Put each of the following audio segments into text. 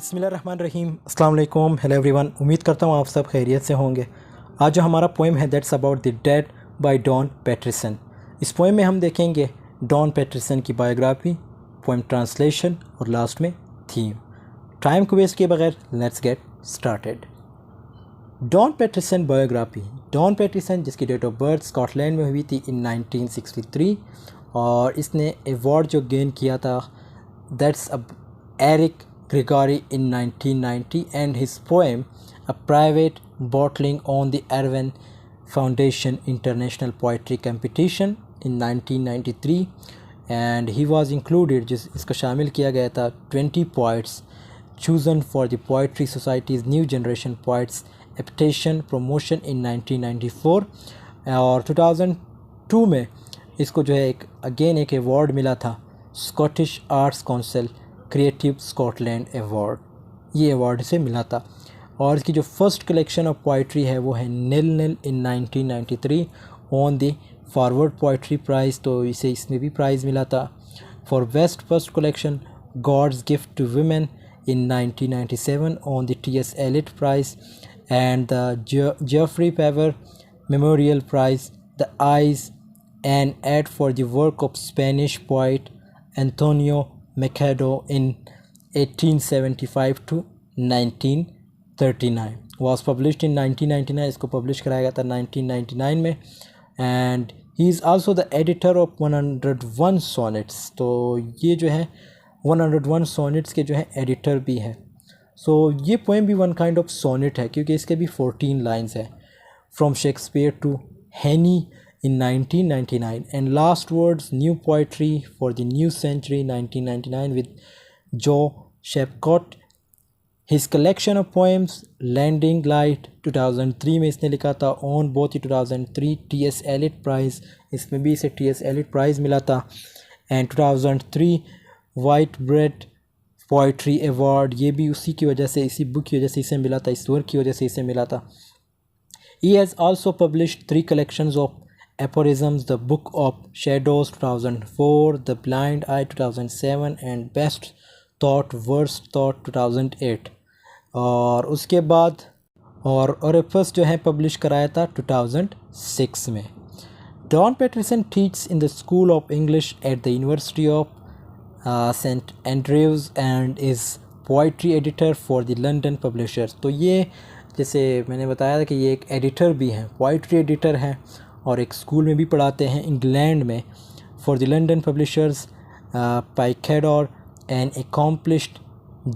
बिस्मिल्लाहिर्रहमानिर्रहीम, अस्सलाम वालेकुम, हेलो एवरीवन। उम्मीद करता हूँ आप सब खैरियत से होंगे। आज जो हमारा पोएम है that's about the dead by Don Paterson. इस पोएम में हम देखेंगे डॉन पैटरसन की बायोग्राफी, पोएम ट्रांसलेशन और लास्ट में थीम। टाइम को वेस्ट किए बगैर let's get started. Don Paterson biography. Don Paterson जिसकी डेट ऑफ बर्थ स्कॉटलैंड में हुई थी इन 1963 और इसने अवार्ड जो गेन किया था that's Eric Gregory in 1990 and his poem A Private Bottling on the Irvine Foundation International Poetry Competition in 1993 and he was included जिस इसको शामिल किया गया था 20 poets chosen for the Poetry Society's New Generation Poets Appetition Promotion in 1994 और 2002 में इसको जो है एक अवार्ड मिला था Scottish arts council creative Scotland award, ये अवार्ड से मिला था। और इसकी जो फर्स्ट कलेक्शन ऑफ पोइट्री है वो है nil nil in 1993 on the forward poetry prize, तो इसे इसमें भी प्राइज़ मिला था। For best first collection God's gift to women in 1997 on the T.S. Eliot prize and the Geoffrey Faber memorial prize the eyes and add for the work of Spanish poet Antonio Machado in 1875 to 1939 was published in 1999। इसको publish कराया गया था 1999 में and he is also the editor of 101 sonnets। तो ये जो है 101 sonnets के जो है एडिटर भी है। सो ये पोएम भी वन काइंड ऑफ सोनेट है क्योंकि इसके भी 14 लाइन्स है। फ्रॉम शेक्सपियर टू हेनी in 1999 and last words new poetry for the new century 1999 with Joe Shepcott। his collection of poems Landing Light 2003 में इसने लिखा था on both 2003 T.S. Eliot Prize, इसमें भी इसे T.S. Eliot Prize मिला था and 2003 White Bread Poetry Award, ये भी उसी की वजह से इसी बुक की वजह से इसे मिला था, इस वर्क की वजह से इसे मिला था। he has also published 3 collections of aphorisms, the Book of Shadows 2004, The Blind Eye 2007 and Best Thought Worst Thought 2008 और उसके बाद और ओरेपस जो है पब्लिश कराया था 2006 में। Don Paterson teaches in the School of English at the University of Saint Andrews and is poetry editor for the London publishers. तो ये जैसे मैंने बताया था कि ये एक एडिटर भी हैं, पोइट्री एडिटर हैं और एक स्कूल में भी पढ़ाते हैं इंग्लैंड में। For the London publishers Picador an accomplished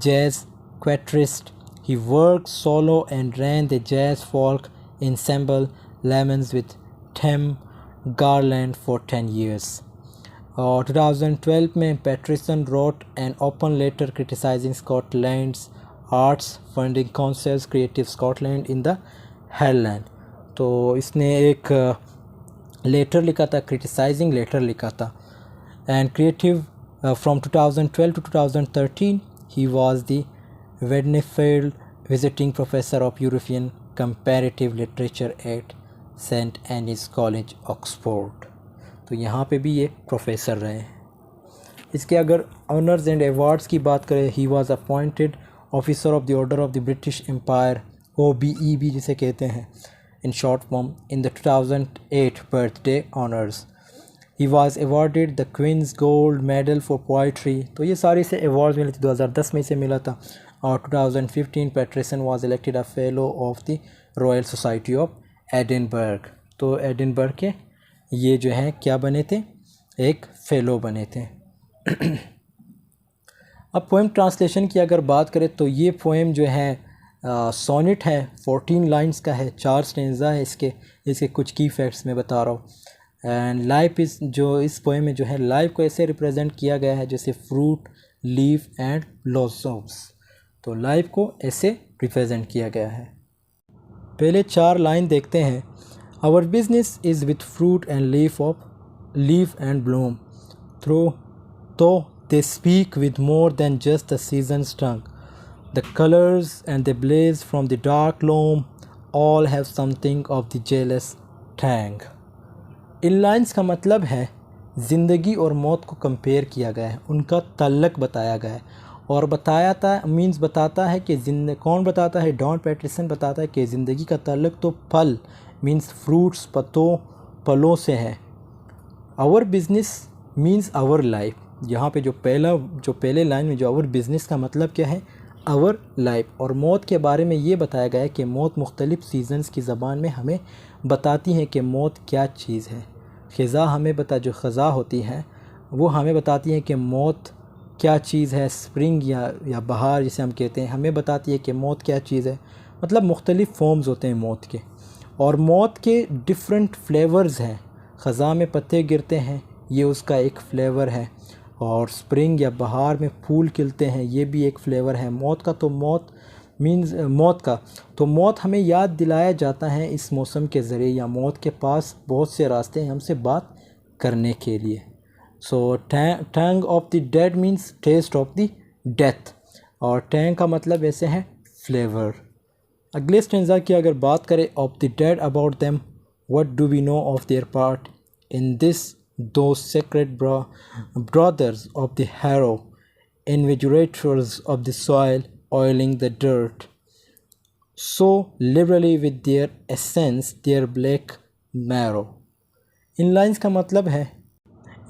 jazz quartetist, he worked solo and ran the jazz folk ensemble Lemons with Tim Garland for 10 years। और 2012 में Patterson wrote an open letter criticizing Scotland's arts funding council's Creative Scotland in the Headland। तो इसने एक letter लिखा था, criticising letter लिखा था and creative from 2012 to 2013 he was the Weidenfeld visiting professor of European comparative literature at Saint Anne's College Oxford. तो यहाँ पे भी ये प्रोफेसर रहे हैं। इसके अगर ऑनर्स एंड अवार्ड्स की बात करें, he was appointed officer of the Order of the British Empire, OBE जिसे कहते हैं in short form, in the 2008 birthday honors। he was awarded the Queen's Gold Medal for Poetry। तो ये सारे से अवार्ड मिले थे, 2010 में इसे मिला था। और 2015 Patterson was elected a fellow of the Royal Society of Edinburgh। तो एडिनबर्ग के ये जो है क्या बने थे, एक फेलो बने थे। अब पोएम ट्रांसलेशन की अगर बात करें तो ये पोएम जो है सोनेट है, 14 लाइंस का है, 4 स्टेंजा है इसके कुछ की फैक्ट्स मैं बता रहा हूँ। एंड लाइफ इस जो इस पोएम में जो है लाइफ को ऐसे रिप्रेजेंट किया गया है जैसे फ्रूट, लीफ एंड ब्लॉसम्स। तो लाइफ को ऐसे रिप्रेजेंट किया गया है। पहले 4 लाइन देखते हैं। Our business is with fruit and leaf and bloom through though they speak with more than just the season's tongue. The colors and they blaze from the dark loam all have something of the jealous tang। In lines का मतलब है ज़िंदगी और मौत को compare किया गया है, उनका तल्लक बताया गया है और बताया था मीन्स बताता है कि कौन बताता है, डॉन पैटरसन बताता है कि ज़िंदगी का ताल्लुक़ तो फल मीन्स फ्रूट्स फलों से है। Our business means our life. यहाँ पे जो पहले लाइन में जो आवर बिज़नेस का मतलब क्या है, आवर लाइफ। और मौत के बारे में ये बताया गया है कि मौत मुख्तलिफ़ सीजन्स की ज़बान में हमें बताती है कि मौत क्या चीज़ है। ख़ज़ा हमें जो ख़ज़ा होती है वो हमें बताती है कि मौत क्या चीज़ है। स्प्रिंग या बहार जिसे हम कहते हैं, हमें बताती है कि मौत क्या चीज़ है। मतलब मुख्तलिफ़ फॉर्म्स होते हैं मौत के, और मौत के डिफरेंट फ्लेवर्स हैं। ख़ज़ा में पत्ते गिरते हैं, ये उसका एक फ्लेवर है, और स्प्रिंग या बहार में फूल खिलते हैं, ये भी एक फ्लेवर है मौत का। तो मौत हमें याद दिलाया जाता है इस मौसम के ज़रिए, या मौत के पास बहुत से रास्ते हैं हमसे बात करने के लिए। So tongue of the dead means taste of the death, और टंग का मतलब ऐसे है फ्लेवर। अगले स्टेंजा की अगर बात करें, of the dead about them what do we know of their part in this those sacred brothers of the harrow, invigorators of the soil, oiling the dirt so liberally with their essence, their black marrow। In lines का मतलब है,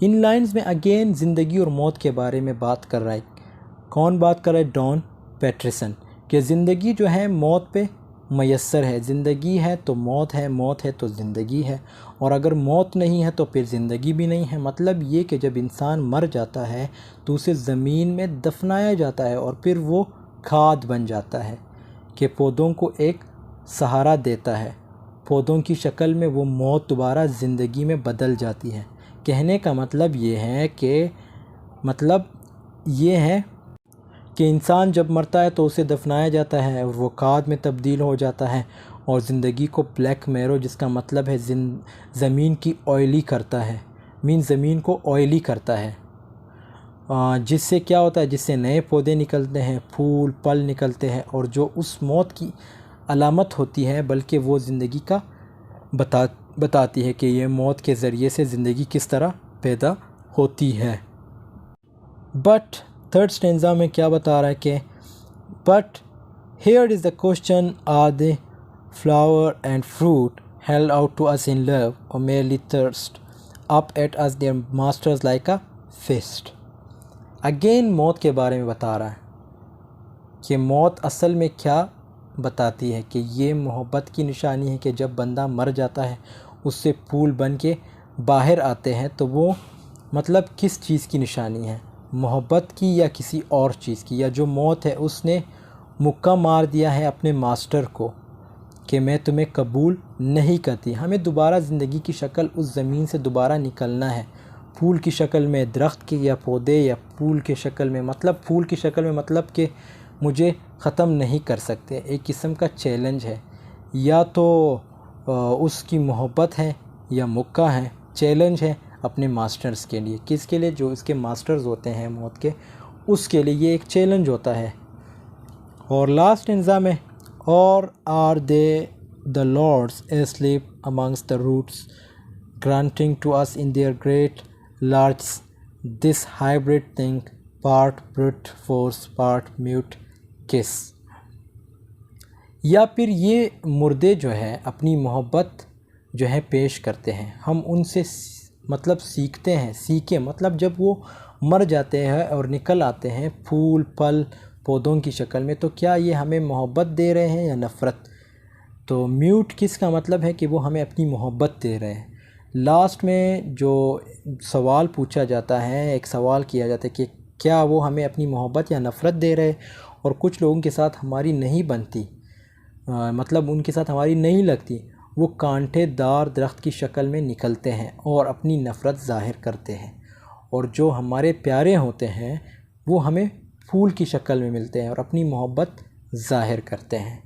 इन lines में again ज़िंदगी और मौत के बारे में बात कर रहा है। कौन बात कर रहा है? Don Paterson. कि ज़िंदगी जो है मौत पे मयस्सर है, ज़िंदगी है तो मौत है, मौत है तो ज़िंदगी है, और अगर मौत नहीं है तो फिर ज़िंदगी भी नहीं है। मतलब ये कि जब इंसान मर जाता है तो उसे ज़मीन में दफनाया जाता है, और फिर वो खाद बन जाता है कि पौधों को एक सहारा देता है। पौधों की शक्ल में वो मौत दोबारा ज़िंदगी में बदल जाती है। कहने का मतलब ये है कि इंसान जब मरता है तो उसे दफनाया जाता है और वो खाद में तब्दील हो जाता है, और ज़िंदगी को ब्लैक मैरो, जिसका मतलब है ज़मीन की ऑयली करता है, ज़मीन को ऑयली करता है। जिससे क्या होता है, जिससे नए पौधे निकलते हैं, फूल फल निकलते हैं, और जो उस मौत की अलामत होती है, बल्कि वो ज़िंदगी का बताती है कि ये मौत के ज़रिए से ज़िंदगी किस तरह पैदा होती है। बट थर्ड स्टेंजा में क्या बता रहा है कि but here is the question, are the flower and fruit held out to us in love or merely thrust up at us their masters like a fist. Again मौत के बारे में बता रहा है कि मौत असल में क्या बताती है, कि ये मोहब्बत की निशानी है कि जब बंदा मर जाता है उससे फूल बन के बाहर आते हैं, तो वो मतलब किस चीज़ की निशानी है, मोहब्बत की या किसी और चीज़ की। या जो मौत है उसने मुक्का मार दिया है अपने मास्टर को कि मैं तुम्हें कबूल नहीं करती। हमें दोबारा ज़िंदगी की शक्ल उस ज़मीन से दोबारा निकलना है, फूल की शक्ल में, दरख्त की या पौधे या फूल की शक्ल में, मतलब फूल की शक्ल में, मतलब कि मुझे ख़त्म नहीं कर सकते। एक किस्म का चैलेंज है, या तो उसकी मोहब्बत है या मुक्का है। चैलेंज है अपने मास्टर्स के लिए, किसके लिए? जो इसके मास्टर्स होते हैं मौत के, उसके लिए ये एक चैलेंज होता है। और लास्ट इंजा में, और are they the lords asleep amongst the roots granting to us in their great large this hybrid thing part brute force part mute kiss. या फिर ये मुर्दे जो है अपनी मोहब्बत जो है पेश करते हैं, हम उनसे मतलब सीखें मतलब जब वो मर जाते हैं और निकल आते हैं फूल फल पौधों की शक्ल में, तो क्या ये हमें मोहब्बत दे रहे हैं या नफ़रत। तो म्यूट किस का मतलब है कि वो हमें अपनी मोहब्बत दे रहे हैं। लास्ट में जो सवाल पूछा जाता है, एक सवाल किया जाता है कि क्या वो हमें अपनी मोहब्बत या नफ़रत दे रहे हैं। और कुछ लोगों के साथ हमारी नहीं बनती, मतलब उनके साथ हमारी नहीं लगती, वो कांटेदार दरख्त की शक्ल में निकलते हैं और अपनी नफ़रत ज़ाहिर करते हैं। और जो हमारे प्यारे होते हैं वो हमें फूल की शक्ल में मिलते हैं और अपनी मोहब्बत ज़ाहिर करते हैं।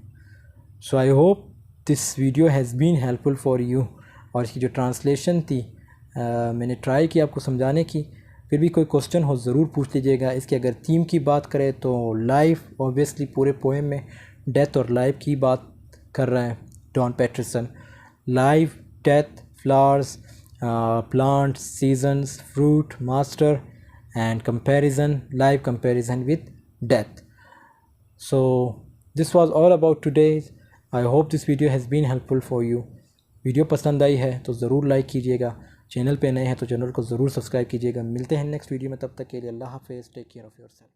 So I hope this video has been helpful for you. और इसकी जो ट्रांसलेशन थी मैंने ट्राई की आपको समझाने की। फिर भी कोई क्वेश्चन हो ज़रूर पूछ लीजिएगा। इसकी अगर थीम की बात करें तो लाइफ, ऑब्वियसली पूरे पोएम में डेथ और लाइफ की बात कर रहा है Don Paterson. Life, death, flowers, plants, seasons, fruit, master, and comparison, live comparison with death. So this was all about today. I hope this video has been helpful for you. Video पसंद आई है तो ज़रूर like कीजिएगा, channel पे नए हैं तो channel को ज़रूर सब्सक्राइब कीजिएगा। मिलते हैं नेक्स्ट वीडियो में, तब तक के लिए अल्लाह हाफ़िज़, टेक केयर ऑफ़ योरसेल्फ।